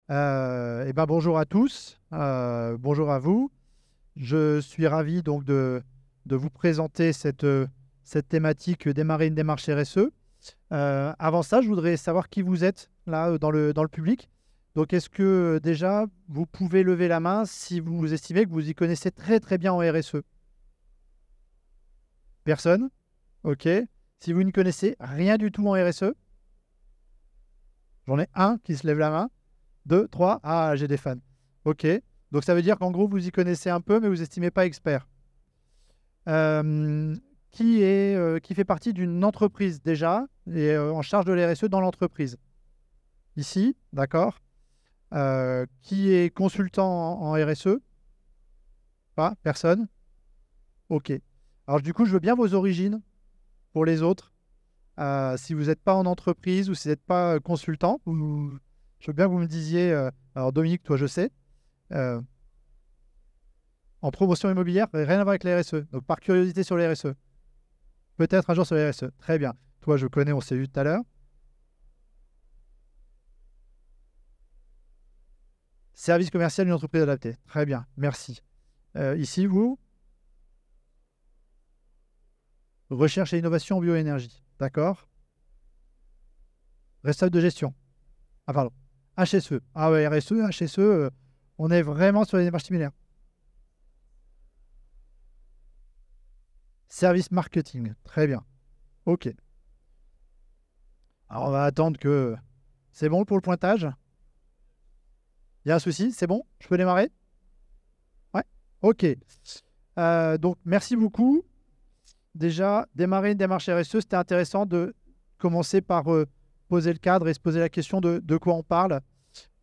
Bonjour à tous, bonjour à vous. Je suis ravi donc de vous présenter cette thématique démarrer une démarche RSE. Avant ça, je voudrais savoir qui vous êtes là dans le public. Donc, est-ce que déjà vous pouvez lever la main si vous estimez que vous y connaissez très très bien en RSE? Personne? Ok. Si vous ne connaissez rien du tout en RSE, j'en ai un qui se lève la main. Deux, trois. Ah, j'ai des fans. Ok. Donc ça veut dire qu'en gros, vous y connaissez un peu, mais vous estimez pas expert. Qui fait partie d'une entreprise déjà et en charge de l'RSE dans l'entreprise. Ici, d'accord. Qui est consultant en RSE? Pas? Personne? Ok. Alors du coup, je veux bien vos origines pour les autres. Si vous n'êtes pas en entreprise ou si vous n'êtes pas consultant, je veux bien que vous me disiez. Alors Dominique, toi, je sais. En promotion immobilière, rien à voir avec la RSE. Donc par curiosité sur les RSE. Peut-être un jour sur les RSE. Très bien. Toi, je connais, on s'est vu tout à l'heure. Service commercial d'une entreprise adaptée. Très bien, merci. Ici, vous, recherche et innovation en bioénergie. D'accord. Responsable de gestion. Ah, pardon. HSE. Ah ouais, RSE, HSE, on est vraiment sur les démarches similaires. Service marketing. Très bien. OK. Alors, on va attendre que... C'est bon pour le pointage? Il y a un souci? C'est bon? Je peux démarrer? Ouais. OK. Donc, merci beaucoup. Déjà, démarrer une démarche RSE, c'était intéressant de commencer par poser le cadre et se poser la question de quoi on parle.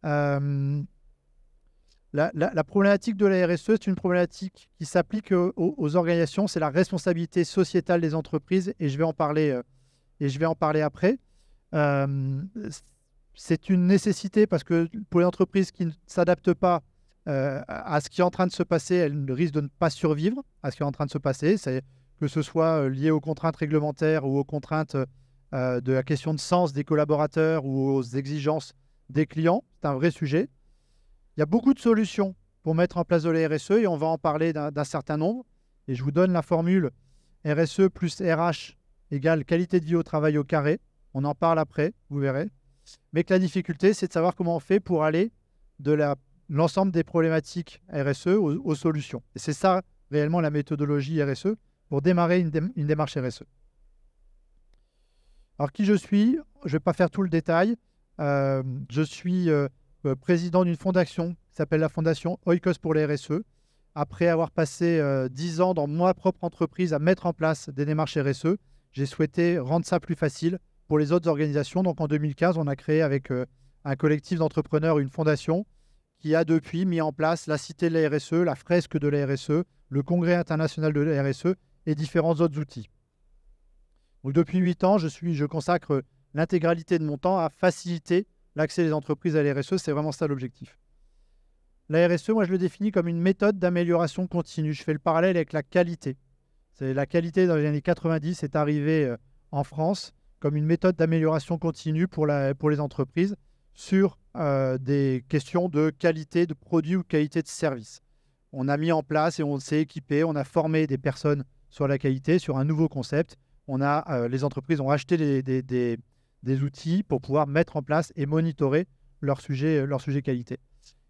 La problématique de la RSE, c'est une problématique qui s'applique aux organisations. C'est la responsabilité sociétale des entreprises et je vais en parler, après. C'est une nécessité parce que pour les entreprises qui ne s'adaptent pas à ce qui est en train de se passer, elles risquent de ne pas survivre à ce qui est en train de se passer. Que ce soit lié aux contraintes réglementaires ou aux contraintes de la question de sens des collaborateurs ou aux exigences des clients. C'est un vrai sujet. Il y a beaucoup de solutions pour mettre en place de la RSE et on va en parler d'un certain nombre. Et je vous donne la formule RSE plus RH égale qualité de vie au travail au carré. On en parle après, vous verrez. Mais que la difficulté, c'est de savoir comment on fait pour aller de l'ensemble des problématiques RSE aux solutions. Et c'est ça réellement la méthodologie RSE pour démarrer une démarche RSE. Alors qui je suis? Je ne vais pas faire tout le détail. Je suis président d'une fondation qui s'appelle la fondation Oikos pour les RSE. Après avoir passé 10 ans dans ma propre entreprise à mettre en place des démarches RSE, j'ai souhaité rendre ça plus facile pour les autres organisations. Donc en 2015, on a créé avec un collectif d'entrepreneurs une fondation qui a depuis mis en place la Cité de la RSE, la fresque de la RSE, le Congrès international de la RSE et différents autres outils. Donc depuis 8 ans, je consacre l'intégralité de mon temps à faciliter l'accès des entreprises à la RSE. C'est vraiment ça l'objectif. La RSE, moi, je le définis comme une méthode d'amélioration continue. Je fais le parallèle avec la qualité. La qualité, dans les années 90, est arrivée en France comme une méthode d'amélioration continue pour les entreprises sur des questions de qualité de produits ou qualité de service. On a mis en place et on s'est équipé, on a formé des personnes sur la qualité, sur un nouveau concept. Les entreprises ont acheté des outils pour pouvoir mettre en place et monitorer leur sujet qualité.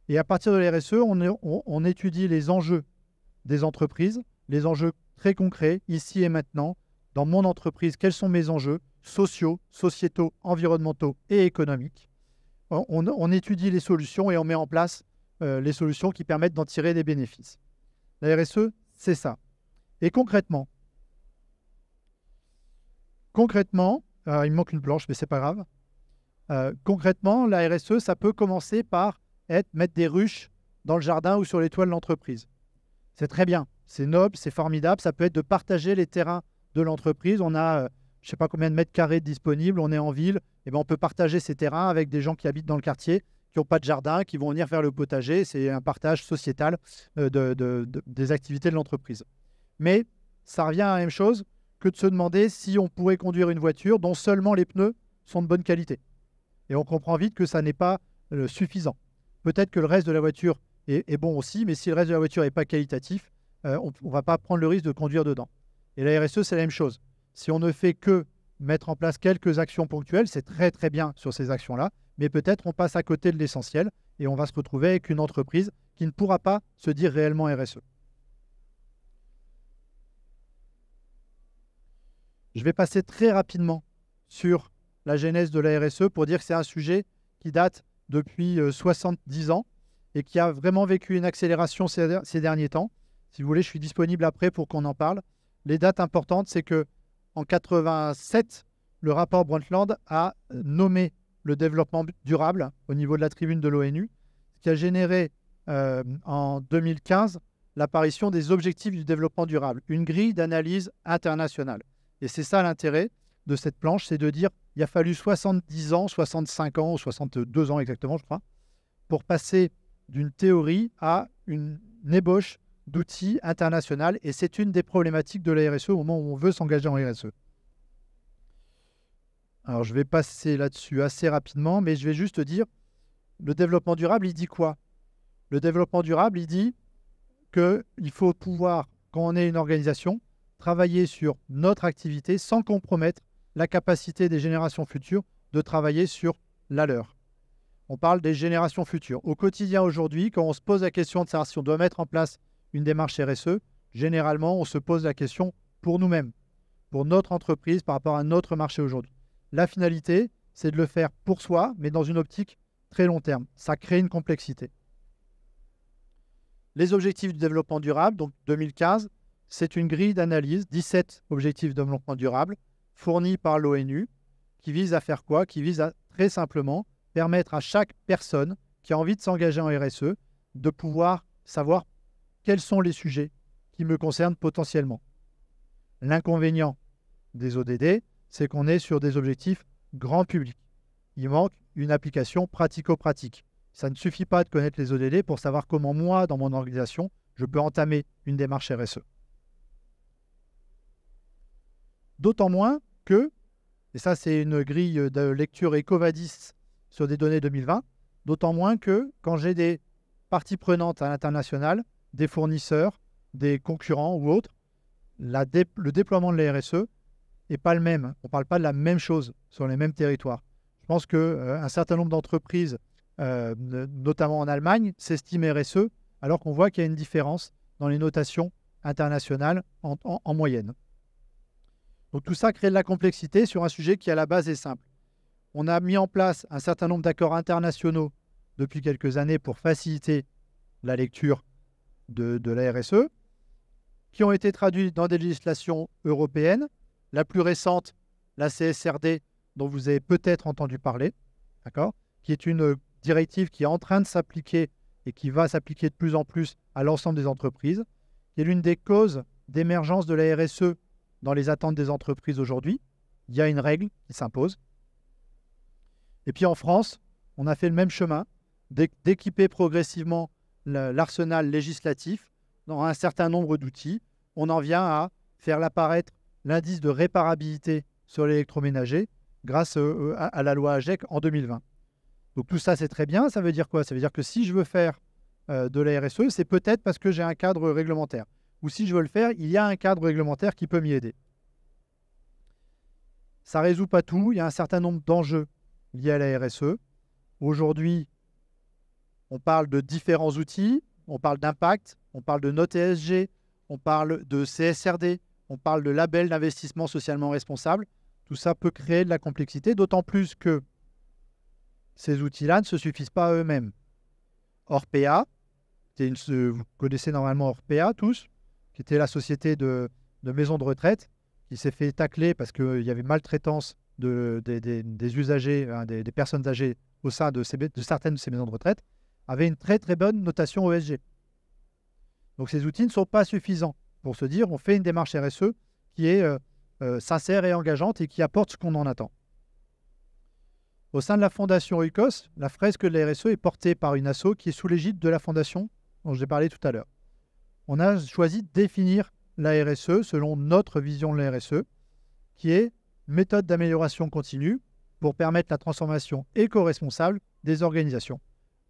Et à partir de la RSE, on étudie les enjeux des entreprises, les enjeux très concrets, ici et maintenant. Dans mon entreprise, quels sont mes enjeux sociaux, sociétaux, environnementaux et économiques? On étudie les solutions et on met en place les solutions qui permettent d'en tirer des bénéfices. La RSE, c'est ça. Et concrètement, il me manque une planche, mais c'est pas grave. Concrètement, la RSE, ça peut commencer par mettre des ruches dans le jardin ou sur les toits de l'entreprise. C'est très bien, c'est noble, c'est formidable. Ça peut être de partager les terrains de l'entreprise. On a, je ne sais pas combien de mètres carrés disponibles, on est en ville, et on peut partager ces terrains avec des gens qui habitent dans le quartier, qui n'ont pas de jardin, qui vont venir faire le potager. C'est un partage sociétal des activités de l'entreprise. Mais ça revient à la même chose que de se demander si on pourrait conduire une voiture dont seulement les pneus sont de bonne qualité. Et on comprend vite que ça n'est pas suffisant. peut-être que le reste de la voiture est bon aussi, mais si le reste de la voiture n'est pas qualitatif, on ne va pas prendre le risque de conduire dedans. Et la RSE, c'est la même chose. Si on ne fait que mettre en place quelques actions ponctuelles, c'est très très bien sur ces actions-là, mais peut-être on passe à côté de l'essentiel et on va se retrouver avec une entreprise qui ne pourra pas se dire réellement RSE. Je vais passer très rapidement sur la genèse de la RSE pour dire que c'est un sujet qui date depuis 70 ans et qui a vraiment vécu une accélération ces derniers temps. Si vous voulez, je suis disponible après pour qu'on en parle. Les dates importantes, c'est que en 87, le rapport Brundtland a nommé le développement durable au niveau de la tribune de l'ONU, ce qui a généré en 2015 l'apparition des objectifs du développement durable, une grille d'analyse internationale. Et c'est ça l'intérêt de cette planche, c'est de dire qu'il a fallu 70 ans, 65 ans, ou 62 ans exactement, je crois, pour passer d'une théorie à une ébauche d'outils internationaux. Et c'est une des problématiques de la RSE au moment où on veut s'engager en RSE. Alors, je vais passer là-dessus assez rapidement, mais je vais juste dire, le développement durable, il dit quoi? Le développement durable, il dit qu'il faut pouvoir, quand on est une organisation, travailler sur notre activité sans compromettre la capacité des générations futures de travailler sur la leur. On parle des générations futures. Au quotidien aujourd'hui, quand on se pose la question de savoir si on doit mettre en place une démarche RSE, généralement, on se pose la question pour nous-mêmes, pour notre entreprise par rapport à notre marché aujourd'hui. La finalité, c'est de le faire pour soi, mais dans une optique très long terme. Ça crée une complexité. Les objectifs du développement durable, donc 2015, c'est une grille d'analyse, 17 objectifs de développement durable, fournis par l'ONU, qui vise à faire quoi? Qui vise à très simplement permettre à chaque personne qui a envie de s'engager en RSE de pouvoir savoir quels sont les sujets qui me concernent potentiellement. L'inconvénient des ODD, c'est qu'on est sur des objectifs grand public. Il manque une application pratico-pratique. Ça ne suffit pas de connaître les ODD pour savoir comment moi, dans mon organisation, je peux entamer une démarche RSE. D'autant moins que, et ça c'est une grille de lecture EcoVadis sur des données 2020, d'autant moins que quand j'ai des parties prenantes à l'international, des fournisseurs, des concurrents ou autres, le déploiement de la RSE n'est pas le même. On ne parle pas de la même chose sur les mêmes territoires. Je pense qu'un certain nombre d'entreprises, notamment en Allemagne, s'estiment RSE, alors qu'on voit qu'il y a une différence dans les notations internationales en moyenne. Donc tout ça crée de la complexité sur un sujet qui à la base est simple. On a mis en place un certain nombre d'accords internationaux depuis quelques années pour faciliter la lecture de la RSE, qui ont été traduits dans des législations européennes. La plus récente, la CSRD, dont vous avez peut-être entendu parler, d'accord, qui est une directive qui est en train de s'appliquer et qui va s'appliquer de plus en plus à l'ensemble des entreprises, qui est l'une des causes d'émergence de la RSE dans les attentes des entreprises aujourd'hui. Il y a une règle qui s'impose. Et puis en France, on a fait le même chemin d'équiper progressivement l'arsenal législatif dans un certain nombre d'outils. On en vient à faire apparaître l'indice de réparabilité sur l'électroménager grâce à la loi AGEC en 2020. Donc tout ça, c'est très bien. Ça veut dire quoi? Ça veut dire que si je veux faire de la RSE, c'est peut-être parce que j'ai un cadre réglementaire. Ou si je veux le faire, il y a un cadre réglementaire qui peut m'y aider. Ça ne résout pas tout. Il y a un certain nombre d'enjeux liés à la RSE. Aujourd'hui, on parle de différents outils. On parle d'impact, on parle de note ESG, on parle de CSRD, on parle de label d'investissement socialement responsable. Tout ça peut créer de la complexité, d'autant plus que ces outils-là ne se suffisent pas à eux-mêmes. Orpea, vous connaissez normalement Orpea tous, qui était la société de maisons de retraite, qui s'est fait tacler parce qu'il y avait maltraitance des usagers, des personnes âgées au sein de certaines de ces maisons de retraite, avait une très très bonne notation ESG. Donc ces outils ne sont pas suffisants pour se dire on fait une démarche RSE qui est sincère et engageante et qui apporte ce qu'on en attend. Au sein de la fondation Oikos, la fresque de la RSE est portée par une asso qui est sous l'égide de la fondation dont j'ai parlé tout à l'heure. On a choisi de définir la RSE selon notre vision de la RSE, qui est méthode d'amélioration continue pour permettre la transformation éco-responsable des organisations.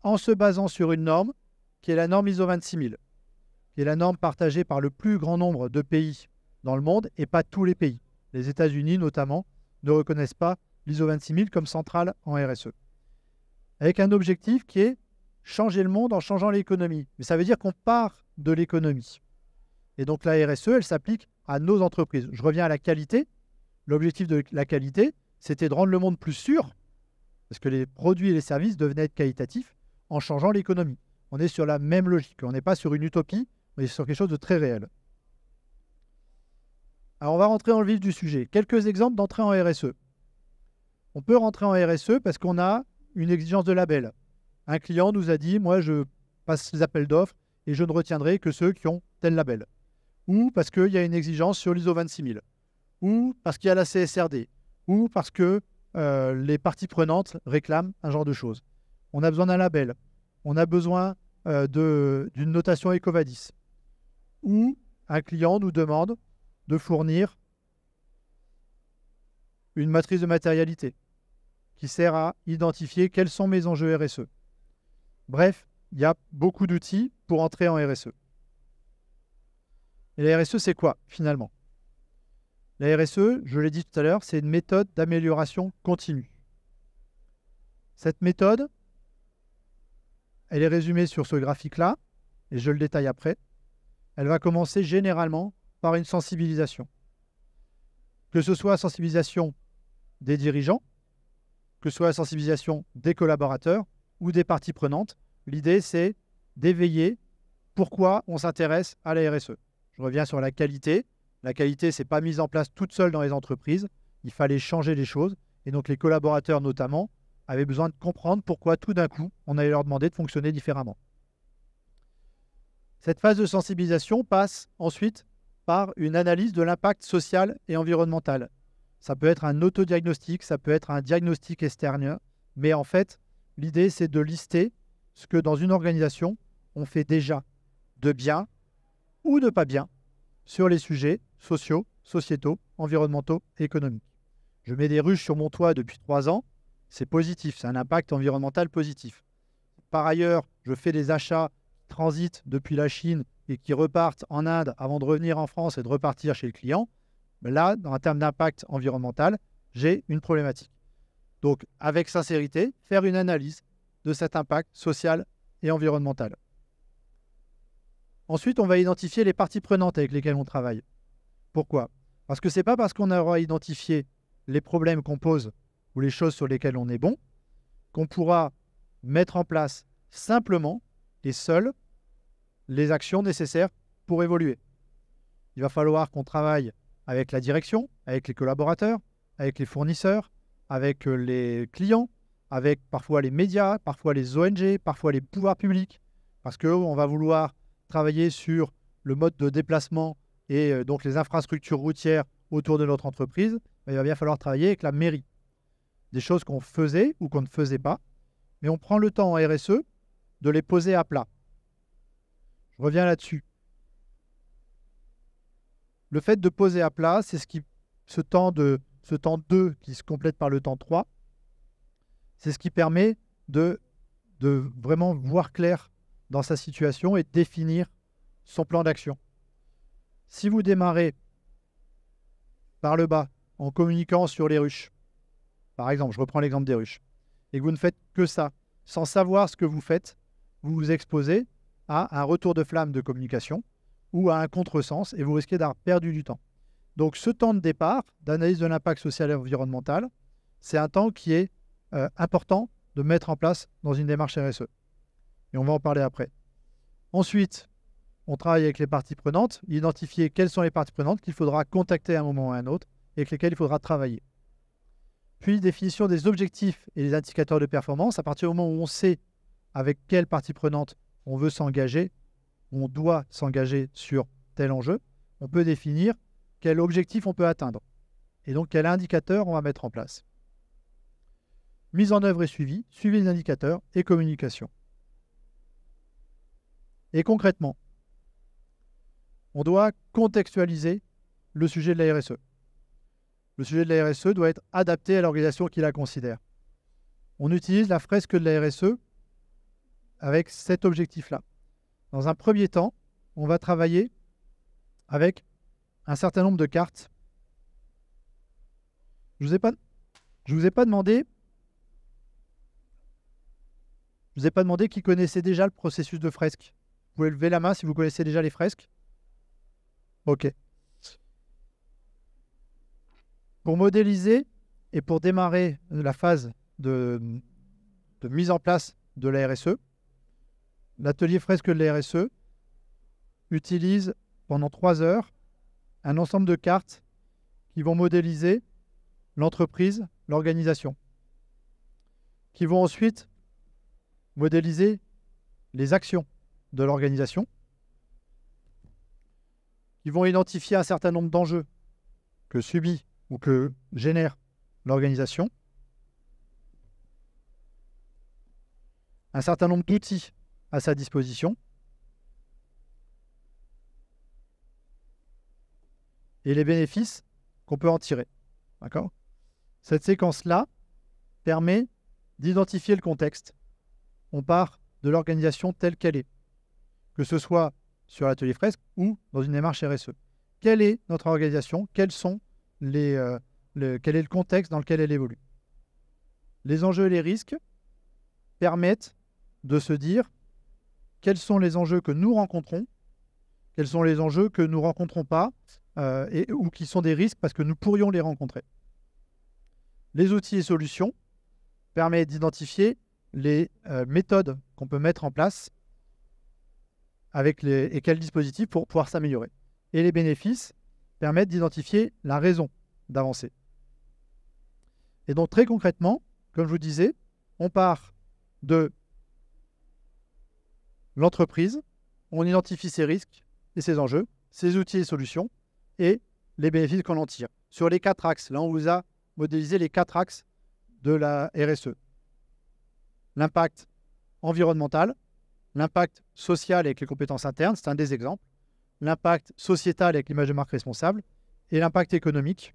en se basant sur une norme qui est la norme ISO 26000, qui est la norme partagée par le plus grand nombre de pays dans le monde et pas tous les pays. Les États-Unis, notamment, ne reconnaissent pas l'ISO 26000 comme centrale en RSE. Avec un objectif qui est changer le monde en changeant l'économie. Mais ça veut dire qu'on part de l'économie. Et donc la RSE, elle s'applique à nos entreprises. Je reviens à la qualité. L'objectif de la qualité, c'était de rendre le monde plus sûr, parce que les produits et les services devenaient être qualitatifs en changeant l'économie. On est sur la même logique. On n'est pas sur une utopie, on est sur quelque chose de très réel. Alors on va rentrer dans le vif du sujet. Quelques exemples d'entrée en RSE. On peut rentrer en RSE parce qu'on a une exigence de label. Un client nous a dit, moi je passe les appels d'offres et je ne retiendrai que ceux qui ont tel label. Ou parce qu'il y a une exigence sur l'ISO 26000. Ou parce qu'il y a la CSRD. Ou parce que les parties prenantes réclament un genre de choses. On a besoin d'un label. On a besoin d'une notation EcoVadis. Ou un client nous demande de fournir une matrice de matérialité qui sert à identifier quels sont mes enjeux RSE. Bref, il y a beaucoup d'outils pour entrer en RSE. Et la RSE, c'est quoi, finalement? La RSE, je l'ai dit tout à l'heure, c'est une méthode d'amélioration continue. Cette méthode, elle est résumée sur ce graphique-là, et je le détaille après. Elle va commencer généralement par une sensibilisation. Que ce soit la sensibilisation des dirigeants, que ce soit la sensibilisation des collaborateurs ou des parties prenantes, l'idée c'est d'éveiller pourquoi on s'intéresse à la RSE. Je reviens sur la qualité. La qualité, ce n'est pas mise en place toute seule dans les entreprises. Il fallait changer les choses. Et donc les collaborateurs notamment avaient besoin de comprendre pourquoi tout d'un coup, on allait leur demander de fonctionner différemment. Cette phase de sensibilisation passe ensuite par une analyse de l'impact social et environnemental. Ça peut être un autodiagnostic, ça peut être un diagnostic extérieur, mais en fait, l'idée, c'est de lister ce que dans une organisation, on fait déjà de bien ou de pas bien sur les sujets sociaux, sociétaux, environnementaux et économiques. Je mets des ruches sur mon toit depuis 3 ans, c'est positif, c'est un impact environnemental positif. Par ailleurs, je fais des achats qui transitent depuis la Chine et qui repartent en Inde avant de revenir en France et de repartir chez le client. Là, en termes d'impact environnemental, j'ai une problématique. Donc, avec sincérité, faire une analyse de cet impact social et environnemental. Ensuite, on va identifier les parties prenantes avec lesquelles on travaille. Pourquoi? Parce que ce n'est pas parce qu'on aura identifié les problèmes qu'on pose ou les choses sur lesquelles on est bon qu'on pourra mettre en place simplement et seul les actions nécessaires pour évoluer. Il va falloir qu'on travaille avec la direction, avec les collaborateurs, avec les fournisseurs, avec les clients, avec parfois les médias, parfois les ONG, parfois les pouvoirs publics, parce qu'on va vouloir travailler sur le mode de déplacement et donc les infrastructures routières autour de notre entreprise. Il va bien falloir travailler avec la mairie. Des choses qu'on faisait ou qu'on ne faisait pas, mais on prend le temps en RSE de les poser à plat. Je reviens là-dessus. Le fait de poser à plat, c'est ce temps 2 qui se complète par le temps 3, c'est ce qui permet de vraiment voir clair dans sa situation et de définir son plan d'action. Si vous démarrez par le bas en communiquant sur les ruches, par exemple, je reprends l'exemple des ruches, et que vous ne faites que ça, sans savoir ce que vous faites, vous vous exposez à un retour de flamme de communication ou à un contresens et vous risquez d'avoir perdu du temps. Donc ce temps de départ, d'analyse de l'impact social et environnemental, c'est un temps qui est important de mettre en place dans une démarche RSE. Et on va en parler après. Ensuite, on travaille avec les parties prenantes, identifier quelles sont les parties prenantes qu'il faudra contacter à un moment ou à un autre et avec lesquelles il faudra travailler. Puis, définition des objectifs et des indicateurs de performance. À partir du moment où on sait avec quelle partie prenante on veut s'engager, on doit s'engager sur tel enjeu, on peut définir quel objectif on peut atteindre et donc quel indicateur on va mettre en place. Mise en œuvre et suivi des indicateurs et communication. Et concrètement, on doit contextualiser le sujet de la RSE. Le sujet de la RSE doit être adapté à l'organisation qui la considère. On utilise la fresque de la RSE avec cet objectif-là. Dans un premier temps, on va travailler avec un certain nombre de cartes. Je vous ai pas demandé qui connaissait déjà le processus de fresque. Vous pouvez lever la main si vous connaissez déjà les fresques. Ok. Pour modéliser et pour démarrer la phase de mise en place de la RSE, l'atelier fresque de la RSE utilise pendant 3 heures un ensemble de cartes qui vont modéliser l'entreprise, l'organisation, qui vont ensuite modéliser les actions de l'organisation, qui vont identifier un certain nombre d'enjeux que subit ou que génère l'organisation, un certain nombre d'outils à sa disposition, et les bénéfices qu'on peut en tirer. D'accord ? Cette séquence-là permet d'identifier le contexte. On part de l'organisation telle qu'elle est, que ce soit sur l'atelier fresque ou dans une démarche RSE. Quelle est notre organisation ? Quel est le contexte dans lequel elle évolue ? Les enjeux et les risques permettent de se dire quels sont les enjeux que nous rencontrons, quels sont les enjeux que nous ne rencontrons pas, ou qui sont des risques parce que nous pourrions les rencontrer. Les outils et solutions permettent d'identifier les méthodes qu'on peut mettre en place et quels dispositifs pour pouvoir s'améliorer. Et les bénéfices permettent d'identifier la raison d'avancer. Et donc très concrètement, comme je vous disais, on part de l'entreprise, on identifie ses risques et ses enjeux, ses outils et solutions, et les bénéfices qu'on en tire. Sur les 4 axes, là on vous a modélisé les 4 axes de la RSE. L'impact environnemental, l'impact social avec les compétences internes, c'est un des exemples, l'impact sociétal avec l'image de marque responsable, et l'impact économique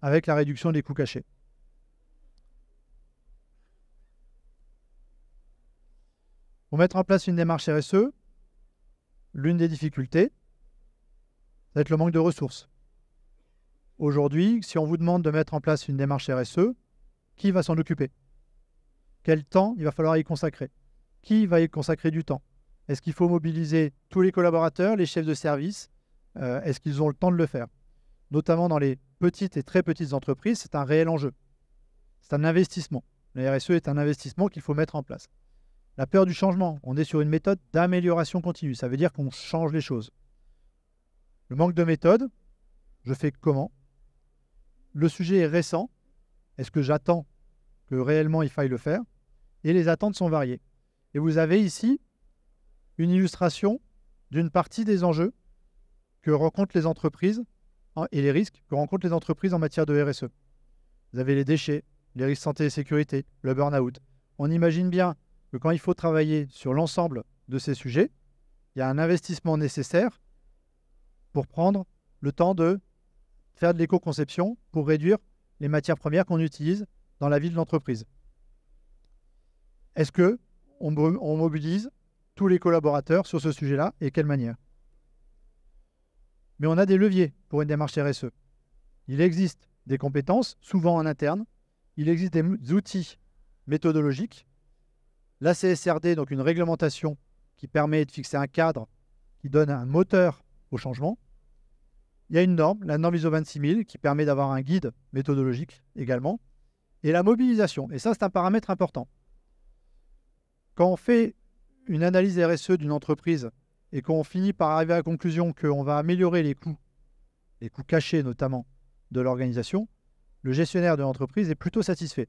avec la réduction des coûts cachés. Pour mettre en place une démarche RSE, l'une des difficultés, ça va être le manque de ressources. Aujourd'hui, si on vous demande de mettre en place une démarche RSE, qui va s'en occuper? Quel temps il va falloir y consacrer? Qui va y consacrer du temps? Est-ce qu'il faut mobiliser tous les collaborateurs, les chefs de service? Est-ce qu'ils ont le temps de le faire? Notamment dans les petites et très petites entreprises, c'est un réel enjeu. C'est un investissement. La RSE est un investissement qu'il faut mettre en place. La peur du changement, on est sur une méthode d'amélioration continue. Ça veut dire qu'on change les choses. Le manque de méthode, je fais comment? Le sujet est récent. Est-ce que j'attends que réellement il faille le faire? Et les attentes sont variées. Et vous avez ici une illustration d'une partie des enjeux que rencontrent les entreprises et les risques que rencontrent les entreprises en matière de RSE. Vous avez les déchets, les risques santé et sécurité, le burn-out. On imagine bien que quand il faut travailler sur l'ensemble de ces sujets, il y a un investissement nécessaire pour prendre le temps de faire de l'éco-conception pour réduire les matières premières qu'on utilise dans la vie de l'entreprise. Est-ce qu'on mobilise tous les collaborateurs sur ce sujet-là et quelle manière? Mais on a des leviers pour une démarche RSE. Il existe des compétences, souvent en interne. Il existe des outils méthodologiques. La CSRD, donc une réglementation qui permet de fixer un cadre qui donne un moteur au changement. Il y a une norme, la norme ISO 26000, qui permet d'avoir un guide méthodologique également. Et la mobilisation, et ça c'est un paramètre important. Quand on fait une analyse RSE d'une entreprise et qu'on finit par arriver à la conclusion qu'on va améliorer les coûts cachés notamment de l'organisation, le gestionnaire de l'entreprise est plutôt satisfait.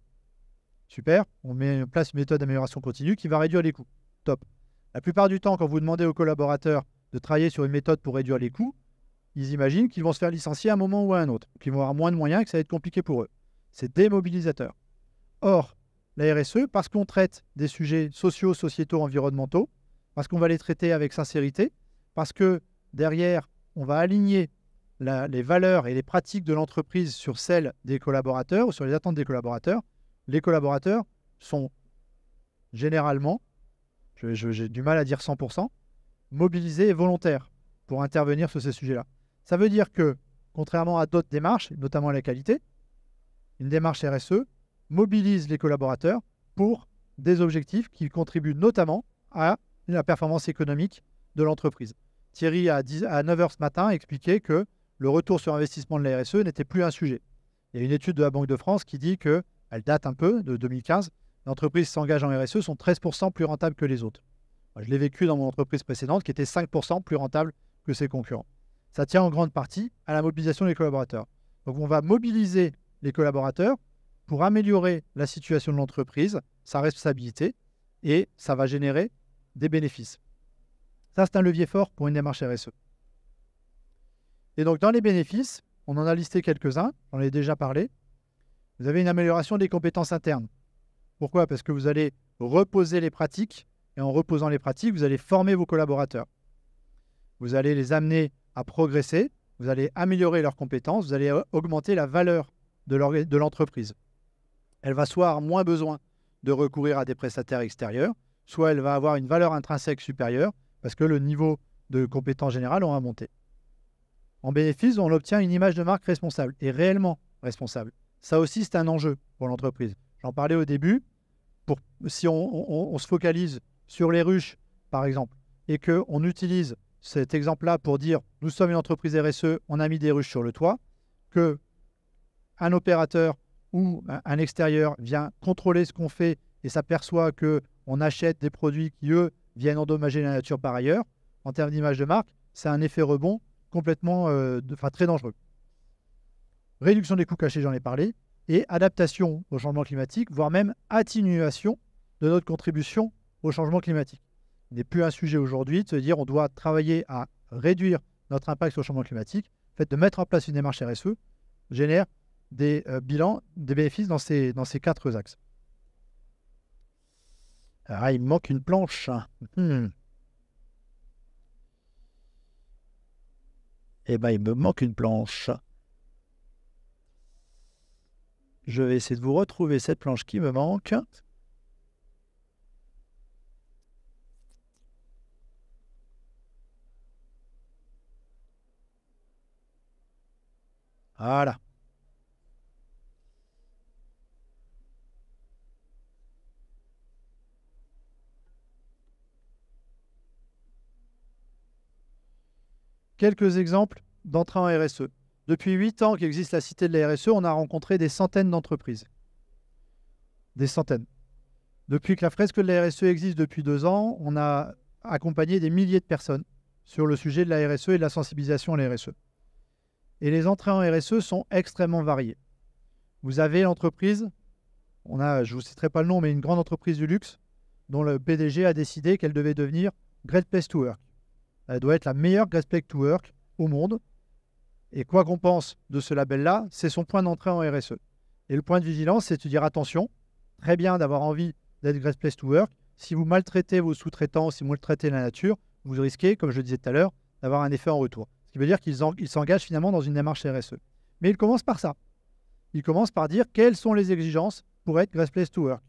Super, on met en place une méthode d'amélioration continue qui va réduire les coûts. Top. La plupart du temps, quand vous demandez aux collaborateurs de travailler sur une méthode pour réduire les coûts, ils imaginent qu'ils vont se faire licencier à un moment ou à un autre, qu'ils vont avoir moins de moyens et que ça va être compliqué pour eux. C'est démobilisateur. Or, la RSE, parce qu'on traite des sujets sociaux, sociétaux, environnementaux, parce qu'on va les traiter avec sincérité, parce que derrière, on va aligner les valeurs et les pratiques de l'entreprise sur celles des collaborateurs ou sur les attentes des collaborateurs, les collaborateurs sont généralement j'ai du mal à dire 100%, mobilisés et volontaires pour intervenir sur ces sujets-là. Ça veut dire que, contrairement à d'autres démarches, notamment la qualité, une démarche RSE mobilise les collaborateurs pour des objectifs qui contribuent notamment à la performance économique de l'entreprise. Thierry, à 9 h ce matin, expliquait que le retour sur investissement de la RSE n'était plus un sujet. Il y a une étude de la Banque de France qui dit que, elle date un peu, de 2015, les entreprises qui s'engagent en RSE sont 13% plus rentables que les autres. Moi, je l'ai vécu dans mon entreprise précédente qui était 5% plus rentable que ses concurrents. Ça tient en grande partie à la mobilisation des collaborateurs. Donc on va mobiliser les collaborateurs pour améliorer la situation de l'entreprise, sa responsabilité, et ça va générer des bénéfices. Ça, c'est un levier fort pour une démarche RSE. Et donc, dans les bénéfices, on en a listé quelques-uns, j'en ai déjà parlé. Vous avez une amélioration des compétences internes. Pourquoi? Parce que vous allez reposer les pratiques, et en reposant les pratiques, vous allez former vos collaborateurs. Vous allez les amener à progresser, vous allez améliorer leurs compétences, vous allez augmenter la valeur de l'entreprise. Elle va soit avoir moins besoin de recourir à des prestataires extérieurs, soit elle va avoir une valeur intrinsèque supérieure parce que le niveau de compétences générales aura monté. En bénéfice, on obtient une image de marque responsable et réellement responsable. Ça aussi, c'est un enjeu pour l'entreprise. J'en parlais au début. Si on se focalise sur les ruches, par exemple, et qu'on utilise cet exemple-là pour dire « nous sommes une entreprise RSE, on a mis des ruches sur le toit », qu'un opérateur ou un extérieur vient contrôler ce qu'on fait et s'aperçoit qu'on achète des produits qui, eux, viennent endommager la nature par ailleurs, en termes d'image de marque, c'est un effet rebond complètement très dangereux. Réduction des coûts cachés, j'en ai parlé, et adaptation au changement climatique, voire même atténuation de notre contribution au changement climatique. Il n'est plus un sujet aujourd'hui de se dire on doit travailler à réduire notre impact sur le changement climatique. Le fait de mettre en place une démarche RSE génère des bilans, des bénéfices dans ces 4 axes. Alors, il me manque une planche. Eh bien, il me manque une planche. Je vais essayer de vous retrouver cette planche qui me manque. Voilà. Quelques exemples d'entrée en RSE. Depuis 8 ans qu'existe la Cité de la RSE, on a rencontré des centaines d'entreprises. Des centaines. Depuis que la fresque de la RSE existe depuis 2 ans, on a accompagné des milliers de personnes sur le sujet de la RSE et de la sensibilisation à la RSE. Et les entrées en RSE sont extrêmement variées. Vous avez l'entreprise, je ne vous citerai pas le nom, mais une grande entreprise du luxe, dont le PDG a décidé qu'elle devait devenir Great Place to Work. Elle doit être la meilleure Great Place to Work au monde. Et quoi qu'on pense de ce label-là, c'est son point d'entrée en RSE. Et le point de vigilance, c'est de se dire attention, très bien d'avoir envie d'être Great Place to Work. Si vous maltraitez vos sous-traitants, si vous maltraitez la nature, vous risquez, comme je le disais tout à l'heure, d'avoir un effet en retour. Ce qui veut dire qu'ils s'engagent finalement dans une démarche RSE. Mais ils commencent par ça. Ils commencent par dire quelles sont les exigences pour être Great Place to Work.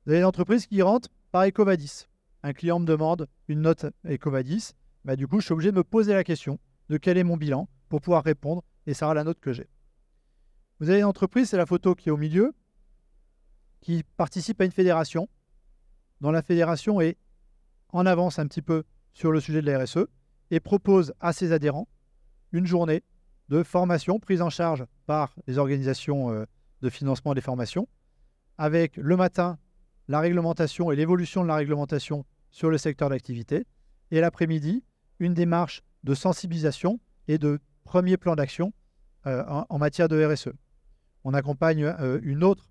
Vous avez une entreprise qui rentre par EcoVadis. Un client me demande une note EcoVadis. Du coup, je suis obligé de me poser la question de quel est mon bilan pour pouvoir répondre, et ça sera la note que j'ai. Vous avez une entreprise, c'est la photo qui est au milieu, qui participe à une fédération, dont la fédération est en avance un petit peu sur le sujet de la RSE, et propose à ses adhérents une journée de formation prise en charge par les organisations de financement des formations, avec le matin la réglementation et l'évolution de la réglementation sur le secteur d'activité, et l'après-midi, une démarche de sensibilisation et de premier plan d'action en matière de RSE. On accompagne une autre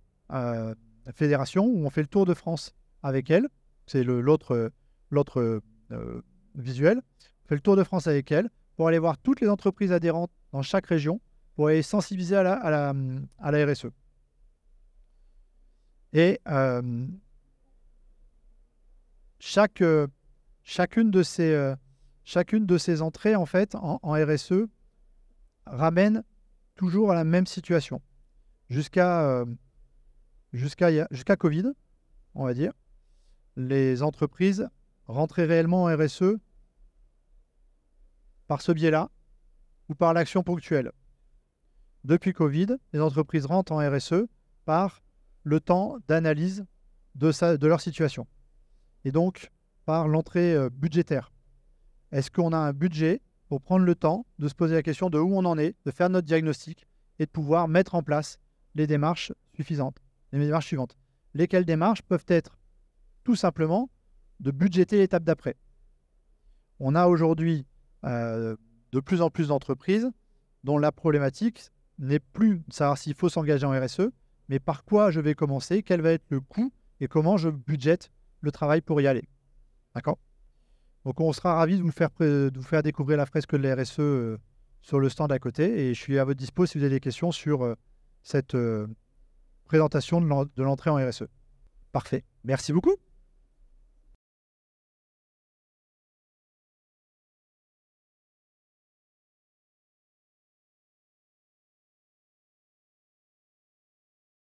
fédération où on fait le tour de France avec elle. C'est l'autre visuel. On fait le tour de France avec elle pour aller voir toutes les entreprises adhérentes dans chaque région pour aller sensibiliser à la RSE. Et chacune de ces entrées en fait en RSE ramène toujours à la même situation jusqu'à Covid, on va dire. les entreprises rentraient réellement en RSE par ce biais-là ou par l'action ponctuelle. Depuis Covid, les entreprises rentrent en RSE par le temps d'analyse de leur situation et donc par l'entrée budgétaire. Est-ce qu'on a un budget pour prendre le temps de se poser la question de où on en est, de faire notre diagnostic et de pouvoir mettre en place les démarches suffisantes, les démarches suivantes. Lesquelles démarches peuvent être tout simplement de budgéter l'étape d'après. On a aujourd'hui de plus en plus d'entreprises dont la problématique n'est plus de savoir s'il faut s'engager en RSE, mais par quoi je vais commencer, quel va être le coût et comment je budgète le travail pour y aller. D'accord ? Donc on sera ravis de vous faire découvrir la fresque de la RSE sur le stand à côté et je suis à votre dispo si vous avez des questions sur cette présentation de l'entrée en RSE. Parfait. Merci beaucoup.